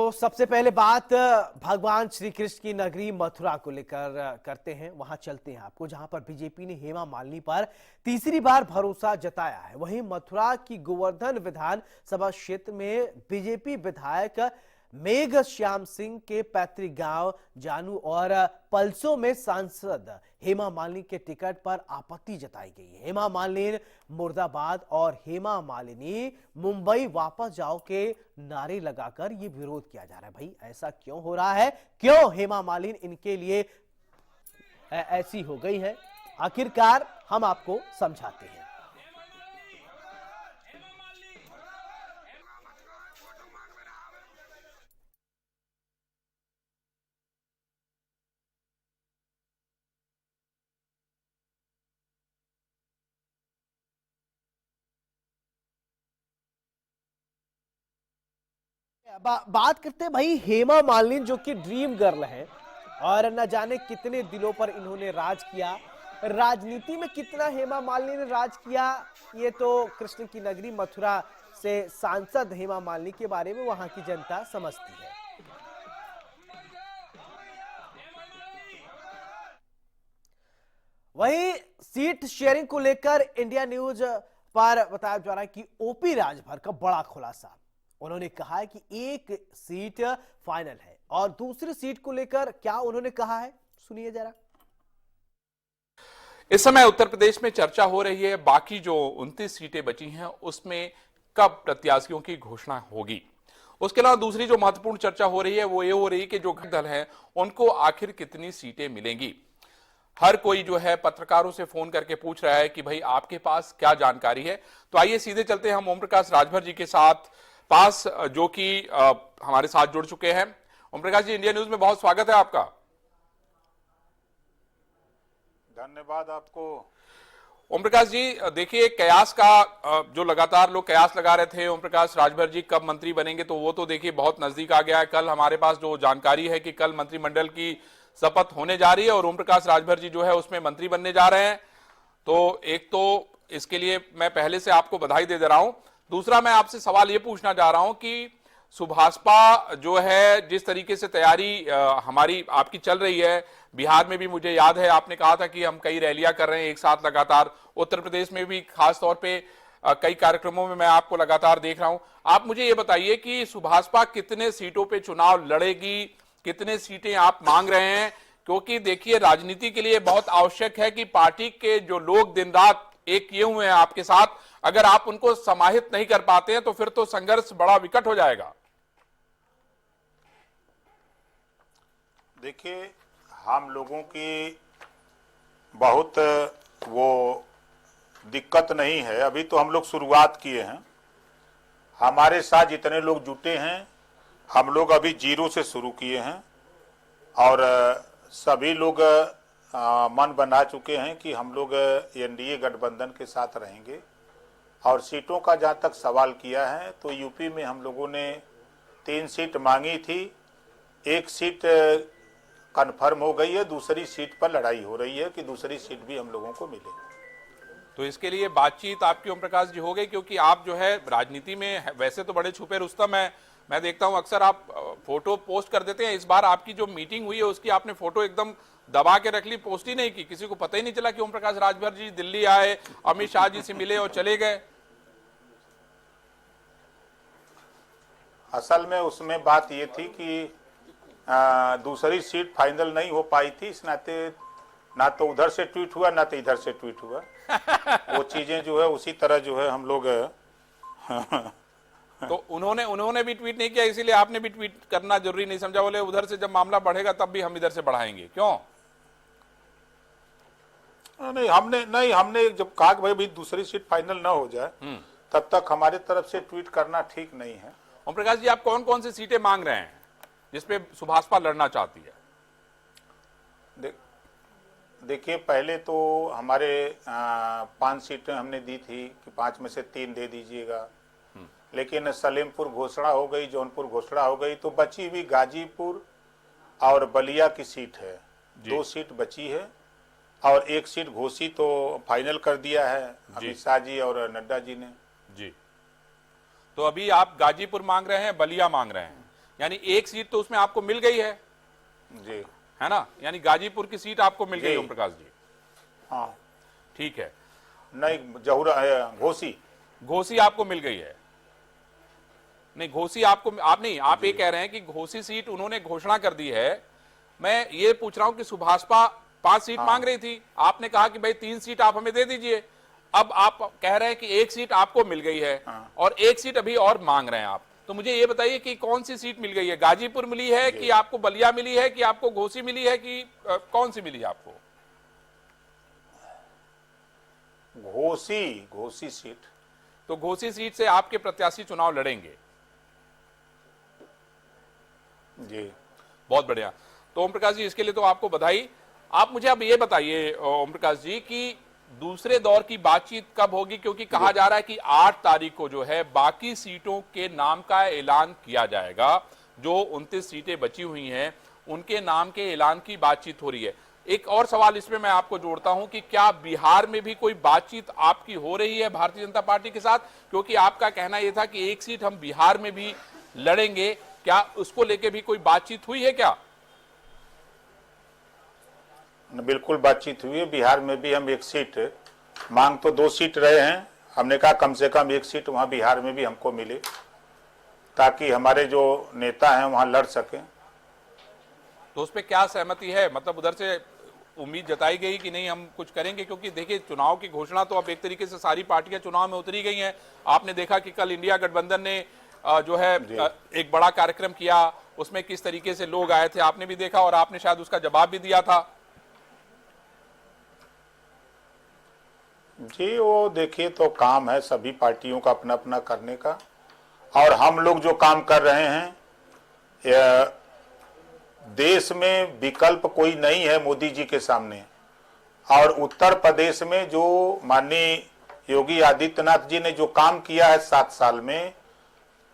तो सबसे पहले बात भगवान श्री कृष्ण की नगरी मथुरा को लेकर करते हैं। वहां चलते हैं आपको, जहां पर बीजेपी ने हेमा मालिनी पर तीसरी बार भरोसा जताया है। वहीं मथुरा की गोवर्धन विधानसभा क्षेत्र में बीजेपी विधायक मेघ श्याम सिंह के पैतृक गांव जानू और पलसों में सांसद हेमा मालिनी के टिकट पर आपत्ति जताई गई है। हेमा मालिनी मुर्दाबाद और हेमा मालिनी मुंबई वापस जाओ के नारे लगाकर ये विरोध किया जा रहा है। भाई ऐसा क्यों हो रहा है? क्यों हेमा मालिनी इनके लिए ऐसी हो गई है? आखिरकार हम आपको समझाते हैं। बात करते हैं भाई हेमा मालिनी, जो कि ड्रीम गर्ल है और न जाने कितने दिलों पर इन्होंने राज किया। राजनीति में कितना हेमा मालिनी ने राज किया, ये तो कृष्ण की नगरी मथुरा से सांसद हेमा मालिनी के बारे में वहां की जनता समझती है। वहीं सीट शेयरिंग को लेकर इंडिया न्यूज पर बताया जा रहा है कि ओपी राजभर का बड़ा खुलासा। उन्होंने कहा है कि एक सीट फाइनल है और दूसरी सीट को लेकर क्या उन्होंने कहा है, सुनिए जरा। इस समय उत्तर प्रदेश में चर्चा हो रही है बाकी जो 29 सीटें बची हैं उसमें कब प्रत्याशियों की घोषणा होगी। उसके अलावा दूसरी जो महत्वपूर्ण चर्चा हो रही है वो ये हो रही है कि जो घटक दल हैं उनको आखिर कितनी सीटें मिलेंगी। हर कोई जो है पत्रकारों से फोन करके पूछ रहा है कि भाई आपके पास क्या जानकारी है। तो आइए सीधे चलते हैं हम ओम प्रकाश राजभर जी के साथ पास, जो कि हमारे साथ जुड़ चुके हैं। ओम प्रकाश जी, इंडिया न्यूज में बहुत स्वागत है आपका। धन्यवाद आपको। ओम प्रकाश जी, देखिए कयास का जो लगातार लोग कयास लगा रहे थे ओम प्रकाश राजभर जी कब मंत्री बनेंगे, तो वो तो देखिए बहुत नजदीक आ गया है। कल हमारे पास जो जानकारी है कि कल मंत्रिमंडल की शपथ होने जा रही है और ओम प्रकाश राजभर जी जो है उसमें मंत्री बनने जा रहे हैं। तो एक तो इसके लिए मैं पहले से आपको बधाई दे रहा हूं। दूसरा, मैं आपसे सवाल ये पूछना चाह रहा हूं कि सुभाषपा जो है जिस तरीके से तैयारी हमारी आपकी चल रही है, बिहार में भी मुझे याद है आपने कहा था कि हम कई रैलियां कर रहे हैं एक साथ लगातार, उत्तर प्रदेश में भी खास तौर पे कई कार्यक्रमों में मैं आपको लगातार देख रहा हूं। आप मुझे ये बताइए कि सुभाषपा कितने सीटों पे चुनाव लड़ेगी, कितने सीटें आप मांग रहे हैं? क्योंकि देखिए राजनीति के लिए बहुत आवश्यक है कि पार्टी के जो लोग दिन रात एक किए हुए हैं आपके साथ, अगर आप उनको समाहित नहीं कर पाते हैं तो फिर तो संघर्ष बड़ा विकट हो जाएगा। देखिए, हम लोगों की बहुत वो दिक्कत नहीं है। अभी तो हम लोग शुरुआत किए हैं। हमारे साथ जितने लोग जुटे हैं, हम लोग अभी जीरो से शुरू किए हैं और सभी लोग मन बना चुके हैं कि हम लोग एनडीए गठबंधन के साथ रहेंगे। और सीटों का जहाँ तक सवाल किया है तो यूपी में हम लोगों ने 3 सीट मांगी थी, एक सीट कन्फर्म हो गई है, दूसरी सीट पर लड़ाई हो रही है कि दूसरी सीट भी हम लोगों को मिले। तो इसके लिए बातचीत आपकी ओम प्रकाश जी हो गई? क्योंकि आप जो है राजनीति में वैसे तो बड़े छुपे रुस्तम है, मैं देखता हूं अक्सर आप फोटो पोस्ट कर देते हैं। इस बार आपकी जो मीटिंग हुई है उसकी आपने फोटो एकदम दबा के रख ली, पोस्ट ही नहीं की, किसी को पता ही नहीं चला कि ओम प्रकाश राजभर जी दिल्ली आए, अमित शाह जी से मिले और चले गए। असल में उसमें बात ये थी कि दूसरी सीट फाइनल नहीं हो पाई थी, इस नाते ना तो उधर से ट्वीट हुआ ना तो इधर से ट्वीट हुआ। वो चीजें जो है उसी तरह जो है हम लोग तो उन्होंने भी ट्वीट नहीं किया, इसीलिए आपने भी ट्वीट करना जरूरी नहीं समझा? बोले उधर से जब मामला बढ़ेगा तब भी हम इधर से बढ़ाएंगे, क्यों? नहीं, हमने जब कहा कि भाई दूसरी सीट फाइनल ना हो जाए तब तक हमारे तरफ से ट्वीट करना ठीक नहीं है। ओम प्रकाश जी, आप कौन कौन सी सीटें मांग रहे हैं जिसपे सुभाषपा लड़ना चाहती है? देखिए, पहले तो हमारे 5 सीटें हमने दी थी कि 5 में से 3 दे दीजिएगा, लेकिन सलेमपुर घोषणा हो गई, जौनपुर घोषणा हो गई, तो बची हुई गाजीपुर और बलिया की सीट है। 2 सीट बची है और 1 सीट घोषित तो फाइनल कर दिया है अमित शाह जी और नड्डा जी ने। जी, तो अभी आप गाजीपुर मांग रहे हैं, बलिया मांग रहे हैं। यानी एक सीट तो उसमें आपको मिल गई है जी, है ना, यानी गाजीपुर की सीट आपको मिल गई जी। ओम प्रकाश जी। हाँ, ठीक है, नहीं जहुरा घोसी, घोसी आपको मिल गई है। नहीं घोसी आपको, आप नहीं, आप ये कह रहे हैं कि घोसी सीट उन्होंने घोषणा कर दी है। मैं ये पूछ रहा हूं कि सुभाषपा 5 सीट मांग रही थी, आपने कहा कि भाई 3 सीट आप हमें दे दीजिए। अब आप कह रहे हैं कि 1 सीट आपको मिल गई है और 1 सीट अभी और मांग रहे हैं आप। तो मुझे ये बताइए कि कौन सी सीट मिल गई है, गाजीपुर मिली है कि आपको बलिया मिली है कि आपको घोसी मिली है कि कौन सी मिली है आपको? घोसी सीट। तो घोसी सीट से आपके प्रत्याशी चुनाव लड़ेंगे। जी, बहुत बढ़िया। तो ओम प्रकाश जी, इसके लिए तो आपको बधाई। आप मुझे अब ये बताइए ओम प्रकाश जी कि दूसरे दौर की बातचीत कब होगी, क्योंकि कहा जा रहा है कि 8 तारीख को जो है बाकी सीटों के नाम का ऐलान किया जाएगा। जो 29 सीटें बची हुई हैं उनके नाम के ऐलान की बातचीत हो रही है। एक और सवाल इसमें मैं आपको जोड़ता हूं कि क्या बिहार में भी कोई बातचीत आपकी हो रही है भारतीय जनता पार्टी के साथ? क्योंकि आपका कहना यह था कि 1 सीट हम बिहार में भी लड़ेंगे, क्या उसको लेके भी कोई बातचीत हुई है क्या? बिल्कुल बातचीत हुई है। बिहार में भी हम 1 सीट, मांग तो 2 सीट रहे हैं, हमने कहा कम से कम 1 सीट वहां बिहार में भी हमको मिले ताकि हमारे जो नेता हैं वहां लड़ सकें। तो उस पर क्या सहमति है? मतलब उधर से उम्मीद जताई गई कि नहीं हम कुछ करेंगे? क्योंकि देखिए चुनाव की घोषणा तो अब एक तरीके से सारी पार्टियां चुनाव में उतरी गई हैं। आपने देखा कि कल इंडिया गठबंधन ने जो है एक बड़ा कार्यक्रम किया, उसमें किस तरीके से लोग आए थे आपने भी देखा और आपने शायद उसका जवाब भी दिया था। जी, वो देखिए तो काम है सभी पार्टियों का अपना अपना करने का, और हम लोग जो काम कर रहे हैं, देश में विकल्प कोई नहीं है मोदी जी के सामने। और उत्तर प्रदेश में जो माननीय योगी आदित्यनाथ जी ने जो काम किया है 7 साल में,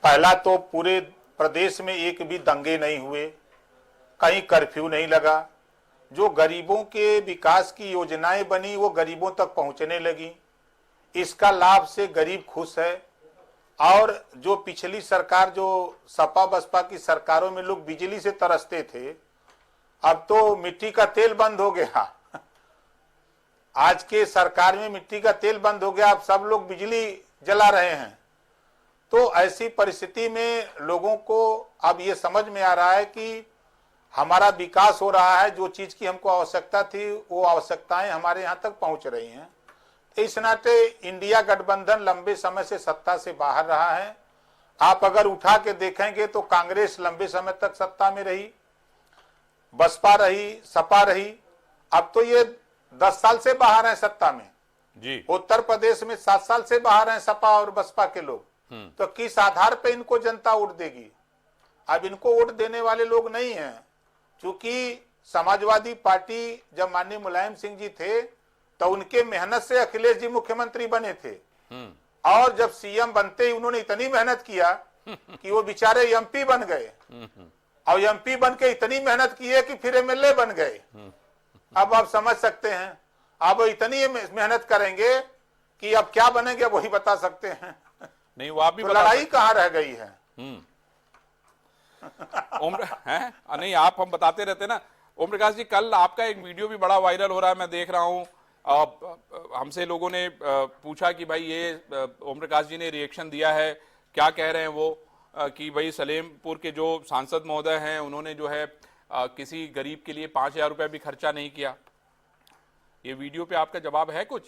पहला तो पूरे प्रदेश में एक भी दंगे नहीं हुए, कहीं कर्फ्यू नहीं लगा, जो गरीबों के विकास की योजनाएं बनी वो गरीबों तक पहुंचने लगी, इसका लाभ से गरीब खुश है। और जो पिछली सरकार, जो सपा बसपा की सरकारों में लोग बिजली से तरसते थे, अब तो मिट्टी का तेल बंद हो गया। आज के सरकार में मिट्टी का तेल बंद हो गया, अब सब लोग बिजली जला रहे हैं। तो ऐसी परिस्थिति में लोगों को अब ये समझ में आ रहा है कि हमारा विकास हो रहा है, जो चीज की हमको आवश्यकता थी वो आवश्यकताएं हमारे यहाँ तक पहुंच रही हैं। इस नाते इंडिया गठबंधन लंबे समय से सत्ता से बाहर रहा है। आप अगर उठा के देखेंगे तो कांग्रेस लंबे समय तक सत्ता में रही, बसपा रही, सपा रही, अब तो ये 10 साल से बाहर है सत्ता में जी। उत्तर प्रदेश में 7 साल से बाहर हैं सपा और बसपा के लोग। तो किस आधार पे इनको जनता वोट देगी? अब इनको वोट देने वाले लोग नहीं हैं, क्योंकि समाजवादी पार्टी जब माननीय मुलायम सिंह जी थे तो उनके मेहनत से अखिलेश जी मुख्यमंत्री बने थे, और जब सीएम बनते ही उन्होंने इतनी मेहनत किया कि वो बेचारे एमपी बन गए, और एमपी बन के इतनी मेहनत की है कि फिर एमएलए बन गए। अब आप समझ सकते हैं, अब इतनी मेहनत करेंगे कि अब क्या बनेंगे वही बता सकते हैं। नहीं वो आप भी तो लड़ाई कहाँ रह गई है? नहीं आप हम बताते रहते ना। ओम प्रकाश जी, कल आपका एक वीडियो भी बड़ा वायरल हो रहा है, मैं देख रहा हूं। हमसे लोगों ने पूछा कि भाई ये ओम प्रकाश जी ने रिएक्शन दिया है, क्या कह रहे हैं वो कि भाई सलेमपुर के जो सांसद महोदय हैं उन्होंने जो है किसी गरीब के लिए 5,000 रुपए भी खर्चा नहीं किया। ये वीडियो पे आपका जवाब है कुछ?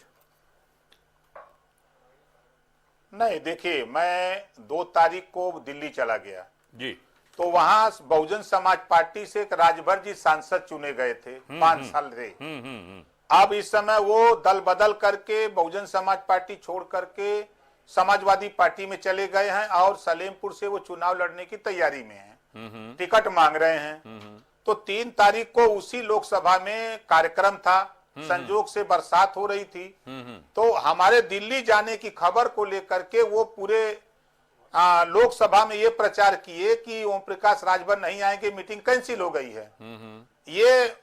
नहीं, देखिए मैं 2 तारीख को दिल्ली चला गया जी, तो वहां बहुजन समाज पार्टी से एक राजभर जी सांसद चुने गए थे, 5 साल रहे। अब इस समय वो दल बदल करके बहुजन समाज पार्टी छोड़ करके समाजवादी पार्टी में चले गए हैं, और सलेमपुर से वो चुनाव लड़ने की तैयारी में हैं, टिकट मांग रहे हैं। तो 3 तारीख को उसी लोकसभा में कार्यक्रम था, संजोग से बरसात हो रही थी, तो हमारे दिल्ली जाने की खबर को लेकर के वो पूरे लोकसभा में ये प्रचार किए कि ओम प्रकाश राजभर नहीं आएंगे, मीटिंग कैंसिल हो गई है। ये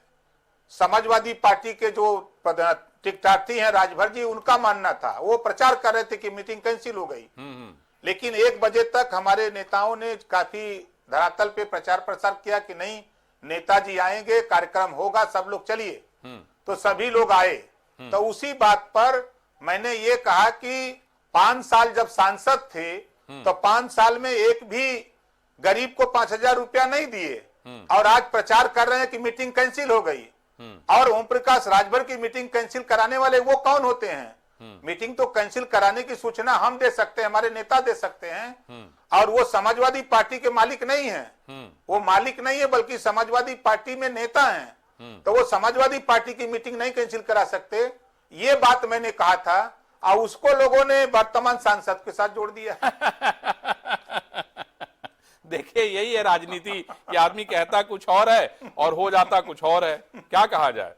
समाजवादी पार्टी के जो टिकटार्थी हैं राजभर जी, उनका मानना था, वो प्रचार कर रहे थे कि मीटिंग कैंसिल हो गई। लेकिन 1 बजे तक हमारे नेताओं ने काफी धरातल पे प्रचार प्रसार किया कि नहीं नेताजी आएंगे, कार्यक्रम होगा, सब लोग चलिए। तो सभी लोग आए। तो उसी बात पर मैंने ये कहा कि 5 साल जब सांसद थे तो 5 साल में एक भी गरीब को 5,000 रुपया नहीं दिए, और आज प्रचार कर रहे हैं कि मीटिंग कैंसिल हो गई। और ओम प्रकाश राजभर की मीटिंग कैंसिल कराने वाले वो कौन होते हैं? मीटिंग तो कैंसिल कराने की सूचना हम दे सकते हैं, हमारे नेता दे सकते हैं, और वो समाजवादी पार्टी के मालिक नहीं है। वो मालिक नहीं है, बल्कि समाजवादी पार्टी में नेता हैं। तो वो समाजवादी पार्टी की मीटिंग नहीं कैंसिल करा सकते, ये बात मैंने कहा था, और उसको लोगों ने वर्तमान सांसद के साथ जोड़ दिया। देखिए, यही है राजनीति कि आदमी कहता कुछ और है और हो जाता कुछ और है, क्या कहा जाए।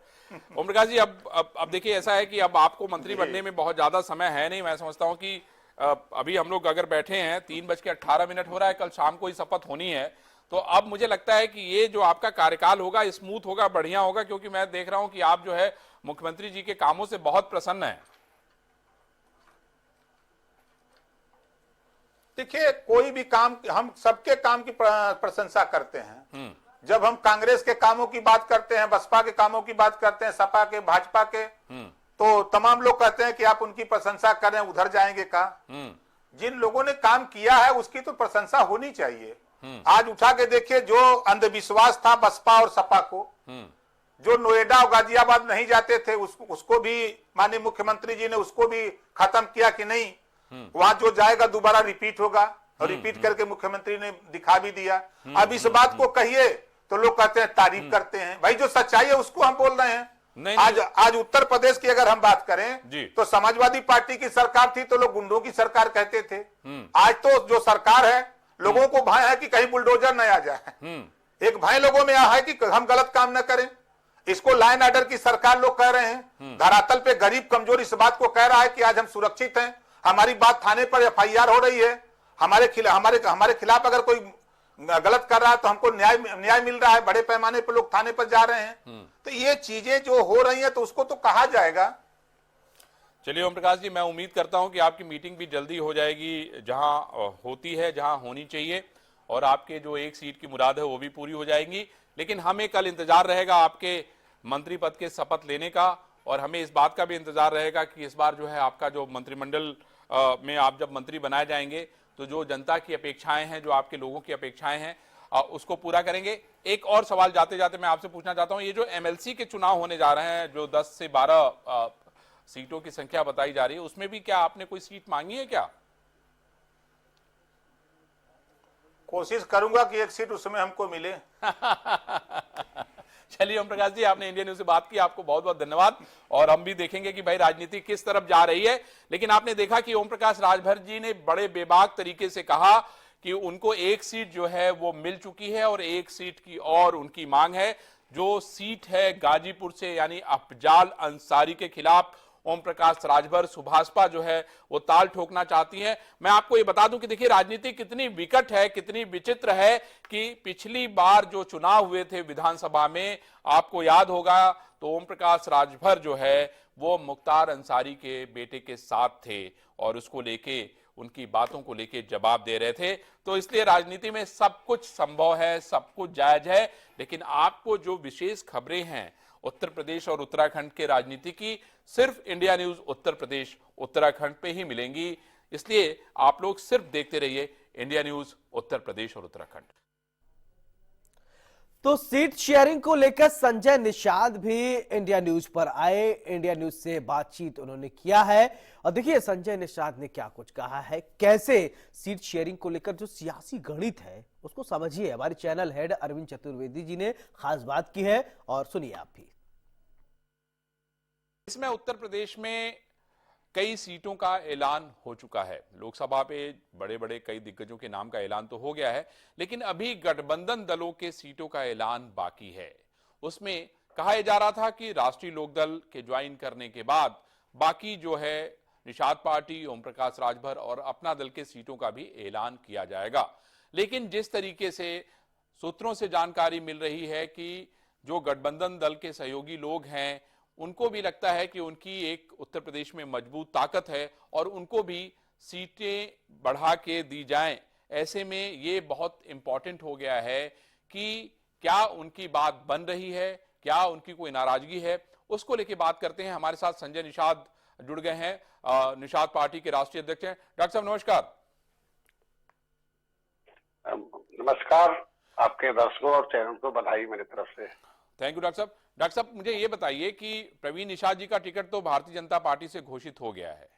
ओम प्रकाश जी, अब देखिए, ऐसा है कि अब आपको मंत्री बनने में बहुत ज्यादा समय है नहीं। मैं समझता हूं कि अभी हम लोग अगर बैठे हैं 3:18 हो रहा है, कल शाम को ही शपथ होनी है। तो अब मुझे लगता है कि ये जो आपका कार्यकाल होगा स्मूथ होगा, बढ़िया होगा, क्योंकि मैं देख रहा हूं कि आप जो है मुख्यमंत्री जी के कामों से बहुत प्रसन्न हैं। देखिए, कोई भी काम, हम सबके काम की प्रशंसा करते हैं। जब हम कांग्रेस के कामों की बात करते हैं, बसपा के कामों की बात करते हैं, सपा के, भाजपा के, तो तमाम लोग कहते हैं कि आप उनकी प्रशंसा करें, उधर जाएंगे का। जिन लोगों ने काम किया है उसकी तो प्रशंसा होनी चाहिए। आज उठा के देखिए, जो अंधविश्वास था बसपा और सपा को, जो नोएडा और गाजियाबाद नहीं जाते थे, उसको भी माननीय मुख्यमंत्री जी ने उसको भी खत्म किया कि नहीं, वहां जो जाएगा दोबारा रिपीट होगा, और रिपीट करके मुख्यमंत्री ने दिखा भी दिया। अब इस बात को कहिए तो लोग कहते हैं, तारीफ करते हैं। भाई, जो सच्चाई है उसको हम बोल रहे हैं। नहीं, आज उत्तर प्रदेश की अगर हम बात करें तो समाजवादी पार्टी की सरकार थी तो लोग गुंडों की सरकार कहते थे। आज तो जो सरकार है, लोगों को भय है कि कहीं बुलडोजर न आ जाए। एक भय लोगों में है कि हम गलत काम न करें। इसको लाइन ऑर्डर की सरकार लोग कह रहे हैं। धरातल पे गरीब कमजोर इस बात को कह रहा है कि आज हम सुरक्षित हैं, हमारी बात थाने पर FIR हो रही है, हमारे खिलाफ अगर कोई गलत कर रहा है तो हमको न्याय मिल रहा है, बड़े पैमाने पर लोग थाने पर जा रहे हैं। तो ये चीजें जो हो रही हैं तो उसको तो कहा जाएगा। चलिए ओम प्रकाश जी, मैं उम्मीद करता हूं कि आपकी मीटिंग भी जल्दी हो जाएगी, जहां होती है, जहां होनी चाहिए, और आपके जो एक सीट की मुराद है वो भी पूरी हो जाएंगी। लेकिन हमें कल इंतजार रहेगा आपके मंत्री पद के शपथ लेने का, और हमें इस बात का भी इंतजार रहेगा कि इस बार जो है आपका जो मंत्रिमंडल में आप जब मंत्री बनाए जाएंगे तो जो जनता की अपेक्षाएं हैं, जो आपके लोगों की अपेक्षाएं हैं, उसको पूरा करेंगे। एक और सवाल जाते जाते मैं आपसे पूछना चाहता हूं, ये जो MLC के चुनाव होने जा रहे हैं, जो 10 से 12 सीटों की संख्या बताई जा रही है, उसमें भी क्या आपने कोई सीट मांगी है क्या? कोशिश करूंगा कि एक सीट उसमें हमको मिले। चलिए ओम प्रकाश जी, आपने इंडिया न्यूज से बात की, आपको बहुत बहुत धन्यवाद। और हम भी देखेंगे कि भाई राजनीति किस तरफ जा रही है। लेकिन आपने देखा कि ओम प्रकाश राजभर जी ने बड़े बेबाक तरीके से कहा कि उनको एक सीट जो है वो मिल चुकी है, और एक सीट की और उनकी मांग है। जो सीट है गाजीपुर से, यानी अफजाल अंसारी के खिलाफ ओम प्रकाश राजभर, सुभाषपा जो है वो ताल ठोकना चाहती है। मैं आपको ये बता दूं कि देखिए, राजनीति कितनी विकट है, कितनी विचित्र है कि पिछली बार जो चुनाव हुए थे विधानसभा में, आपको याद होगा, तो ओम प्रकाश राजभर जो है वो मुख्तार अंसारी के बेटे के साथ थे, और उसको लेके, उनकी बातों को लेके जवाब दे रहे थे। तो इसलिए राजनीति में सब कुछ संभव है, सब कुछ जायज है। लेकिन आपको जो विशेष खबरें हैं उत्तर प्रदेश और उत्तराखंड के राजनीति की, सिर्फ इंडिया न्यूज उत्तर प्रदेश उत्तराखंड पे ही मिलेंगी। इसलिए आप लोग सिर्फ देखते रहिए इंडिया न्यूज उत्तर प्रदेश और उत्तराखंड। तो सीट शेयरिंग को लेकर संजय निषाद भी इंडिया न्यूज पर आए, इंडिया न्यूज से बातचीत उन्होंने किया है। और देखिए संजय निषाद ने क्या कुछ कहा है, कैसे सीट शेयरिंग को लेकर जो सियासी गणित है उसको समझिए। हमारे चैनल हेड अरविंद चतुर्वेदी जी ने खास बात की है, और सुनिए आप भी। इसमें उत्तर प्रदेश में कई सीटों का ऐलान हो चुका है। लोकसभा पे बड़े बड़े कई दिग्गजों के नाम का ऐलान तो हो गया है, लेकिन अभी गठबंधन दलों के सीटों का ऐलान बाकी है। उसमें कहा जा रहा था कि राष्ट्रीय लोकदल के ज्वाइन करने के बाद बाकी जो है निषाद पार्टी, ओम प्रकाश राजभर और अपना दल के सीटों का भी ऐलान किया जाएगा। लेकिन जिस तरीके से सूत्रों से जानकारी मिल रही है कि जो गठबंधन दल के सहयोगी लोग हैं, उनको भी लगता है कि उनकी एक उत्तर प्रदेश में मजबूत ताकत है और उनको भी सीटें बढ़ा के दी जाएं, ऐसे में ये बहुत इंपॉर्टेंट हो गया है कि क्या उनकी बात बन रही है, क्या उनकी कोई नाराजगी है, उसको लेके बात करते हैं। हमारे साथ संजय निषाद जुड़ गए हैं, निषाद पार्टी के राष्ट्रीय अध्यक्ष हैं। डॉक्टर साहब नमस्कार। नमस्कार, आपके दर्शकों और चैनल को बधाई मेरी तरफ से। थैंक यू डॉक्टर साहब। डॉक्टर साहब मुझे ये बताइए कि प्रवीण निषाद जी का टिकट तो भारतीय जनता पार्टी से घोषित हो गया है,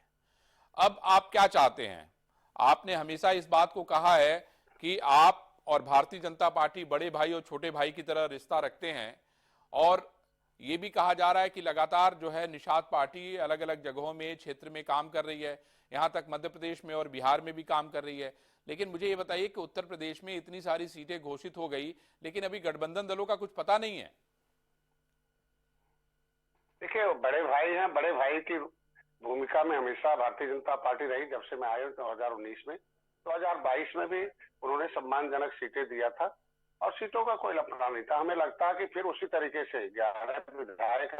अब आप क्या चाहते हैं? आपने हमेशा इस बात को कहा है कि आप और भारतीय जनता पार्टी बड़े भाई और छोटे भाई की तरह रिश्ता रखते हैं, और ये भी कहा जा रहा है कि लगातार जो है निषाद पार्टी अलग अलग जगहों में, क्षेत्र में काम कर रही है, यहां तक मध्य प्रदेश में और बिहार में भी काम कर रही है। लेकिन मुझे ये बताइए कि उत्तर प्रदेश में इतनी सारी सीटें घोषित हो गई, लेकिन अभी गठबंधन दलों का कुछ पता नहीं है। देखिए, बड़े भाई हैं, बड़े भाई की भूमिका में हमेशा भारतीय जनता पार्टी रही। जब से मैं आया 2019 में, 2022 में भी उन्होंने सम्मानजनक सीटें दिया था और सीटों का कोई लफड़ा नहीं था। हमें लगता है कि फिर उसी तरीके से 11 विधायक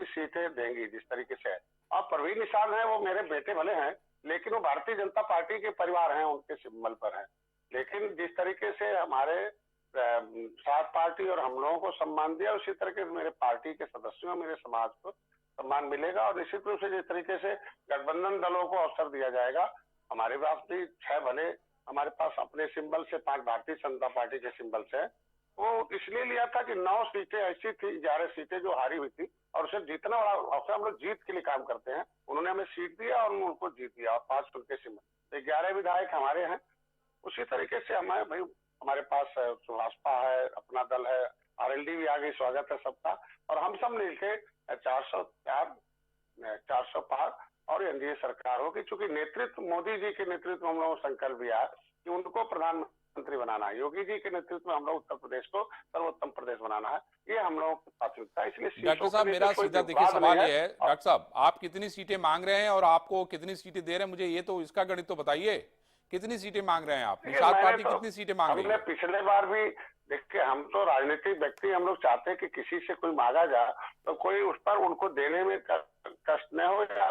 सीटें देंगी जिस तरीके से है। और प्रवीण निषाद है, वो मेरे बेटे भले हैं, लेकिन वो भारतीय जनता पार्टी के परिवार हैं, उनके सिंबल पर हैं। लेकिन जिस तरीके से हमारे साथ पार्टी और हम लोगों को सम्मान दिया, उसी तरीके से मेरे पार्टी के सदस्यों, मेरे समाज को सम्मान मिलेगा। और निश्चित रूप से जिस तरीके से गठबंधन दलों को अवसर दिया जाएगा, हमारे पास भी 6 भले हमारे पास अपने सिंबल से 5 भारतीय जनता पार्टी के सिंबल से, वो इसलिए लिया था कि 9 सीटें ऐसी थी, 11 सीटें जो हारी हुई थी, और उसे जीतना बड़ा अवसर। हम लोग जीत के लिए काम करते हैं। उन्होंने हमें सीट दिया और उनको जीत दिया, और 5 उनके सिंबल, 11 विधायक हमारे हैं। उसी तरीके से हमारे भाई, हमारे पास सुभाषपा है, अपना दल है, आरएलडी भी आगे, स्वागत है सबका। और हम सब मिलकर 400 पार और एनडीए सरकार होगी, क्योंकि नेतृत्व मोदी जी के नेतृत्व में हम लोगों को संकल्प लिया कि उनको प्रधानमंत्री बनाना है। योगी जी के नेतृत्व में हम लोग उत्तर प्रदेश को सर्वोत्तम प्रदेश बनाना है, ये हम लोगों की प्राथमिकता है। इसलिए डॉक्टर साहब मेरा सीधा देखिए सवाल ये है, डॉक्टर साहब आप कितनी सीटें मांग रहे हैं और आपको कितनी सीटें दे रहे हैं, मुझे ये तो इसका गणित तो बताइए। कितनी सीटें मांग रहे हैं आप? निषाद पार्टी कितनी सीटें मांग रही है? हमने पिछले बार भी देखिए, हम तो राजनीतिक व्यक्ति, हम लोग चाहते हैं कि किसी से कोई मांगा जा तो कोई उस पर उनको देने में कष्ट न हो, या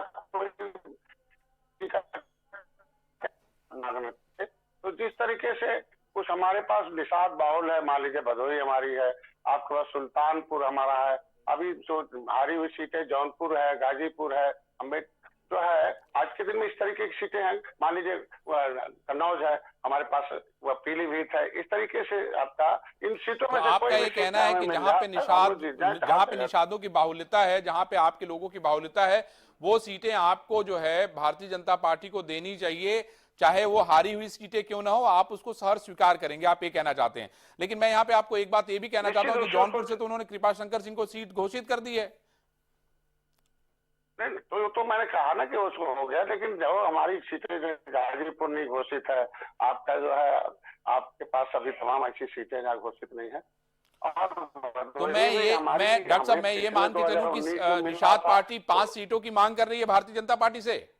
तो जिस तरीके से कुछ हमारे पास निषाद बाहुल है, मान लीजिए भदोही हमारी है, आपके पास सुल्तानपुर हमारा है, अभी जो हारी हुई सीटें जौनपुर है, गाजीपुर है, अम्बेडकर जो है, आज के दिन में इस तरीके की सीटें हैं। मान लीजिए कन्नौज है हमारे पास, वह पीलीभीत है। इस तरीके से आपका इन सीटों में तो आपका ये कहना है कि जहां पे निषादों की बाहुल्यता है, जहां पे आपके लोगों की बाहुल्यता है, वो सीटें आपको जो है भारतीय जनता पार्टी को देनी चाहिए, चाहे वो हारी हुई सीटें क्यों ना हो, आप उसको सहर्ष स्वीकार करेंगे, आप ये कहना चाहते हैं। लेकिन मैं यहाँ पे आपको एक बात ये भी कहना चाहता हूँ कि जौनपुर से तो उन्होंने कृपाशंकर सिंह को सीट घोषित कर दी है। नहीं, तो मैंने कहा ना कि उसको हो गया, लेकिन जो हमारी सीटें गाजीपुर नहीं घोषित है, आपका जो है आपके पास अभी तमाम ऐसी सीटें जहाँ घोषित नहीं है। तो मैं डॉक्टर साहब मैं ये मान के चलूं कि निषाद पार्टी 5 सीटों की मांग कर रही है भारतीय जनता पार्टी से?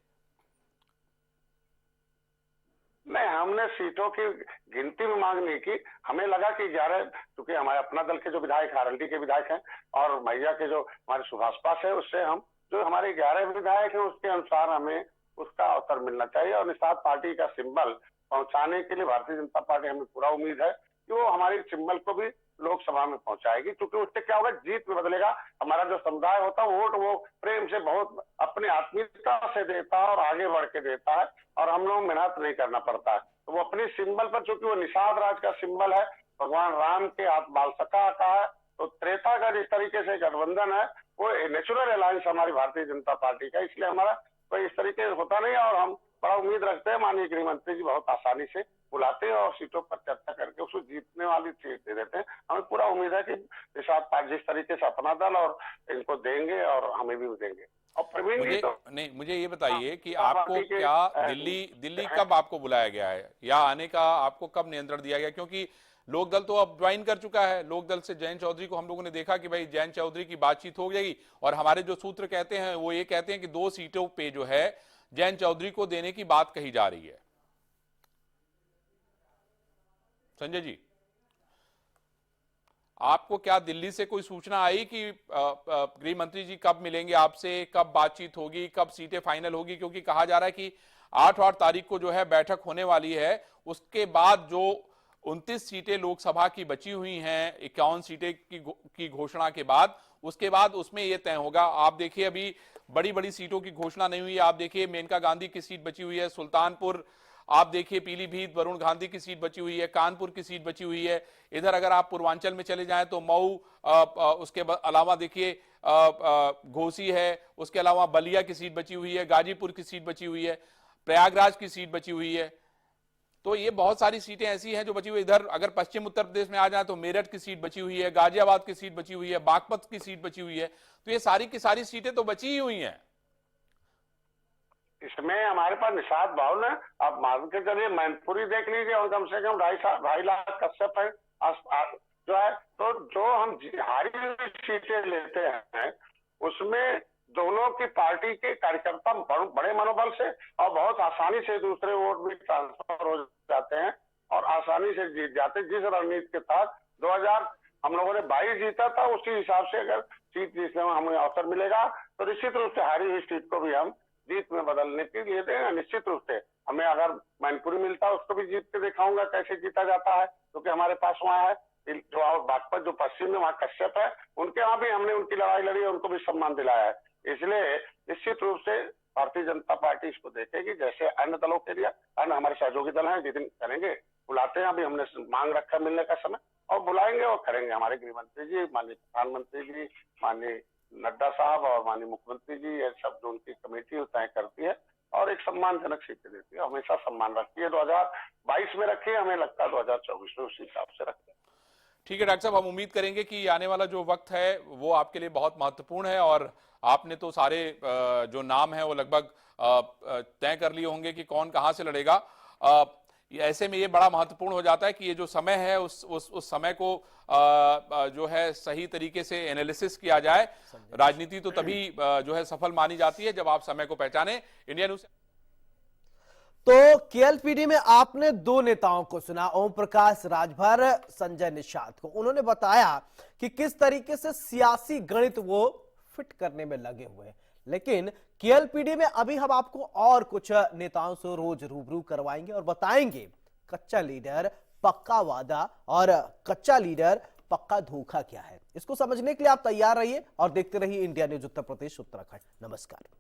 नहीं, हमने सीटों की गिनती में मांग नहीं की। हमें लगा कि 11, क्योंकि हमारे अपना दल के जो विधायक आरएलडी के विधायक हैं और मैया के जो हमारे सुभाषपा से, उससे हम जो हमारे 11 विधायक हैं उसके अनुसार हमें उसका अवसर मिलना चाहिए। और निषाद पार्टी का सिंबल पहुंचाने के लिए भारतीय जनता पार्टी, हमें पूरा उम्मीद है कि वो हमारी सिंबल को भी लोकसभा में पहुंचाएगी, क्योंकि उससे क्या होगा, जीत में बदलेगा। हमारा जो समुदाय होता है वोट वो प्रेम से, बहुत अपनी आत्मीयता से देता है और आगे बढ़ के देता है, और हम लोग मेहनत नहीं करना पड़ता है। तो वो अपनी सिंबल पर, चूंकि वो निषाद राज का सिंबल है, भगवान राम के बाल सखा का है, तो त्रेता का जिस तरीके से गठबंधन है वो नेचुरल अलायंस हमारी भारतीय जनता पार्टी का, इसलिए हमारा कोई इस तरीके से होता नहीं। और हम बड़ा उम्मीद रखते हैं, माननीय गृह मंत्री जी बहुत आसानी से बुलाते हैं और सीटों पर चर्चा करके उसको जीतने वाली सीट दे देते हैं। हमें पूरा उम्मीद है कि निषाद पार्टी जिस तरीके से अपना दल और इनको देंगे और हमें भी देंगे। और प्रवीण जी तो नहीं, मुझे ये बताइए कि आपको क्या दिल्ली कब आपको बुलाया गया है, या आने का आपको कब नियंत्रण दिया गया? क्योंकि लोकदल तो अब ज्वाइन कर चुका है, लोकदल से जयंत चौधरी को हम लोगों ने देखा कि भाई जयंत चौधरी की बातचीत हो जाएगी, और हमारे जो सूत्र कहते हैं वो ये कहते हैं कि 2 सीटों पे जो है जयंत चौधरी को देने की बात कही जा रही है। संजय जी, आपको क्या दिल्ली से कोई सूचना आई कि गृह मंत्री जी कब मिलेंगे आपसे, कब बातचीत होगी, कब सीटें फाइनल होगी? क्योंकि कहा जा रहा है कि 8 तारीख को जो है बैठक होने वाली है। उसके बाद जो 29 सीटें लोकसभा की बची हुई हैं, 51 सीटें की घोषणा के बाद, उसके बाद उसमें यह तय होगा। आप देखिए अभी बड़ी बड़ी सीटों की घोषणा नहीं हुई है। आप देखिए मेनका गांधी की सीट बची हुई है, सुल्तानपुर, आप देखिए पीलीभीत वरुण गांधी की सीट बची हुई है, कानपुर की सीट बची हुई है। इधर अगर आप पूर्वांचल में चले जाएं तो मऊ, उसके अलावा देखिए घोसी है, उसके अलावा बलिया की सीट बची हुई है, गाजीपुर की सीट बची हुई है, प्रयागराज की सीट बची हुई है। तो ये बहुत सारी सीटें ऐसी हैं जो बची हुई। इधर अगर पश्चिम उत्तर प्रदेश में आ जाए तो मेरठ की सीट बची हुई है, गाजियाबाद की सीट बची हुई है, बागपत की सीट बची हुई है। तो ये सारी की सारी सीटें तो बची ही हुई हैं। इसमें हमारे पास निषाद भाव ने, आप मान के चलिए मैनपुरी देख लीजिए और कम से कम 2.5 लाख कश्यप है जो है। तो जो हम हारी हुई सीटें लेते हैं उसमें दोनों की पार्टी के कार्यकर्ता बड़े मनोबल से और बहुत आसानी से दूसरे वोट भी ट्रांसफर हो जाते हैं और आसानी से जीत जाते। जिस रणनीति के तहत 2000 हम लोगों ने 22 जीता था, उसी हिसाब से अगर सीट जीतने में हमें अवसर मिलेगा तो निश्चित रूप से हारी हुई सीट को भी हम जीत में बदलने के लिए देंगे। निश्चित रूप से हमें अगर मैनपुरी मिलता है उसको भी जीत के दिखाऊंगा कैसे जीता जाता है, क्योंकि हमारे पास वहाँ है जो बागपत जो पश्चिम में वहाँ कश्यप है, उनके वहां भी हमने उनकी लड़ाई लड़ी है, उनको भी सम्मान दिलाया है। इसलिए निश्चित रूप से भारतीय जनता पार्टी इसको देखेगी, जैसे अन्य दलों के लिए अन्य हमारे सहयोगी दल हैं जितने करेंगे बुलाते हैं। अभी हमने मांग रखा मिलने का समय और बुलाएंगे और करेंगे। हमारे गृह मंत्री जी, माननीय प्रधानमंत्री जी, माननीय नड्डा साहब और माननीय मुख्यमंत्री जी, ये सब जो उनकी कमेटी तय करती है और एक सम्मानजनक सीटें देती है, हमेशा सम्मान रखती है। 2022 में रखी है, हमें लगता है 2024 में उसी हिसाब से रखते हैं। ठीक है डॉक्टर साहब, हम उम्मीद करेंगे कि आने वाला जो वक्त है वो आपके लिए बहुत महत्वपूर्ण है और आपने तो सारे जो नाम है वो लगभग तय कर लिए होंगे कि कौन कहां से लड़ेगा। ऐसे में ये बड़ा महत्वपूर्ण हो जाता है कि ये जो समय है उस समय को जो है सही तरीके से एनालिसिस किया जाए। राजनीति तो तभी जो है सफल मानी जाती है जब आप समय को पहचाने। India news. तो केएलपीडी में आपने दो नेताओं को सुना, ओम प्रकाश राजभर, संजय निषाद को। उन्होंने बताया कि किस तरीके से सियासी गणित वो फिट करने में लगे हुए हैं। लेकिन केएलपीडी में अभी हम आपको और कुछ नेताओं से रोज रूबरू करवाएंगे और बताएंगे कच्चा लीडर पक्का वादा और कच्चा लीडर पक्का धोखा क्या है। इसको समझने के लिए आप तैयार रहिए और देखते रहिए इंडिया न्यूज उत्तर प्रदेश उत्तराखंड। नमस्कार।